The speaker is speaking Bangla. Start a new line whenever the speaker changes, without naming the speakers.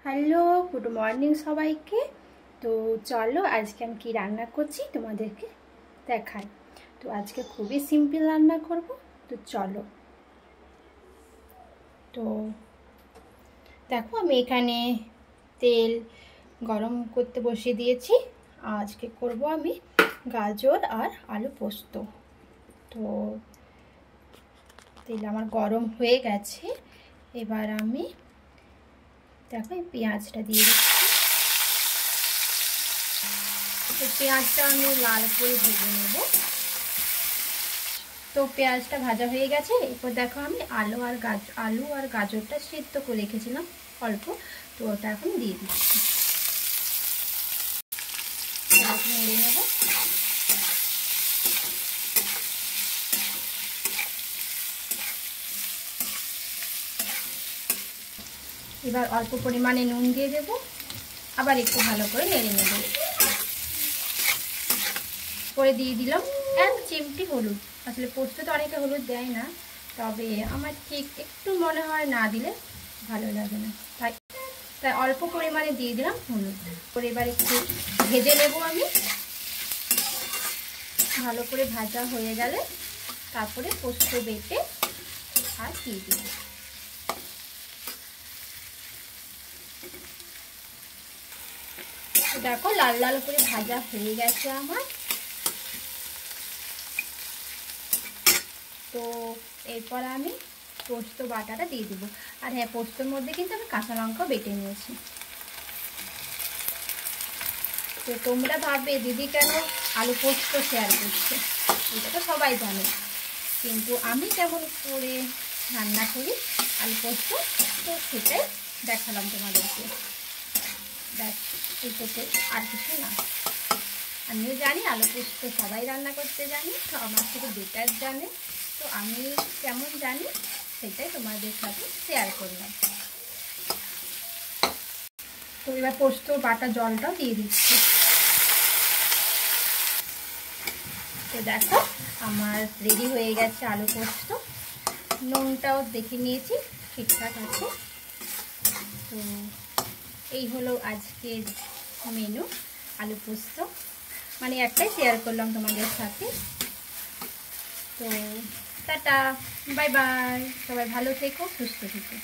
হ্যালো, গুড মর্নিং সবাইকে। তো চলো আজকে আমি কি রান্না করছি তোমাদেরকে দেখাই। তো আজকে খুবই সিম্পল রান্না করব। তো চলো। তো দেখো আমি এখানে তেল গরম করতে বসিয়ে দিয়েছি। আজকে করব আমি গাজর আর আলু পোস্ত। তো তেল আমার গরম হয়ে গেছে। এবার আমি দেখো এই পেঁয়াজটা দিয়ে দিচ্ছি। তো পেঁয়াজটা আমি লাল করে ভেজে নেব। তো পেঁয়াজটা ভাজা হয়ে গেছে। এরপর দেখো আমি আলু আর গাজরটা সিদ্ধ করে রেখেছিলাম অল্প, তো ওটা এখন দিয়ে দিচ্ছি। নেড়ে নেব। এবার অল্প পরিমাণে নুন দিয়ে দেব, আবার একটু ভালো করে নেড়ে নেব। পরে দিয়ে দিলাম 1 চিমটি হলুদ। আসলে পোস্ত তো অনেকে হলুদ দেয় না, তবে আমার ঠিক একটু মনে হয় না দিলে ভালো লাগে না, তাই অল্প পরিমাণে দিয়ে দিলাম হলুদ। পরে এবার একটু ভেজে নেব আমি। ভালো করে ভাজা হয়ে গেলে তারপরে পোস্ত বেটে আর দিয়ে দিলাম। দেখো লাল লাল করে ভাজা হয়ে গেছে আমার। তো এরপর আমি পোস্ত বাটাটা দিয়ে দেবো। আর হ্যাঁ, পোস্তর মধ্যে কিন্তু আমি কাঁচা লঙ্কা বেটে নিয়েছি। তো তোমরা ভাববে দিদি কেন আলু পোস্ত শেয়ার করছে, এটা তো সবাই জানে, কিন্তু আমি কেমন করে রান্না করি আলু পোস্ত, তো সেটাই দেখালাম তোমাদেরকে। ব্যাস, এইটাতে আর কিছু না। আমিও জানি আলু পোস্ত সবাই রান্না করতে জানি, তো আমার থেকে বেটার জানে, তো আমি কেমন জানি সেটাই তোমাদের সাথে শেয়ার করলাম। তো এবার পোস্ত বাটা জলটাও দিয়ে দিচ্ছি। তো দেখো আমার রেডি হয়ে গেছে আলু পোস্ত। নুনটাও দেখে নিয়েছি ঠিকঠাক আছে। তো এই হলো আজকের মেনু, আলু পোস্ত। মানে একটাই শেয়ার করলাম তোমাদের সাথে। তো টাটা, বাই বাই, সবাই ভালো থেকো, সুস্থ থেকো।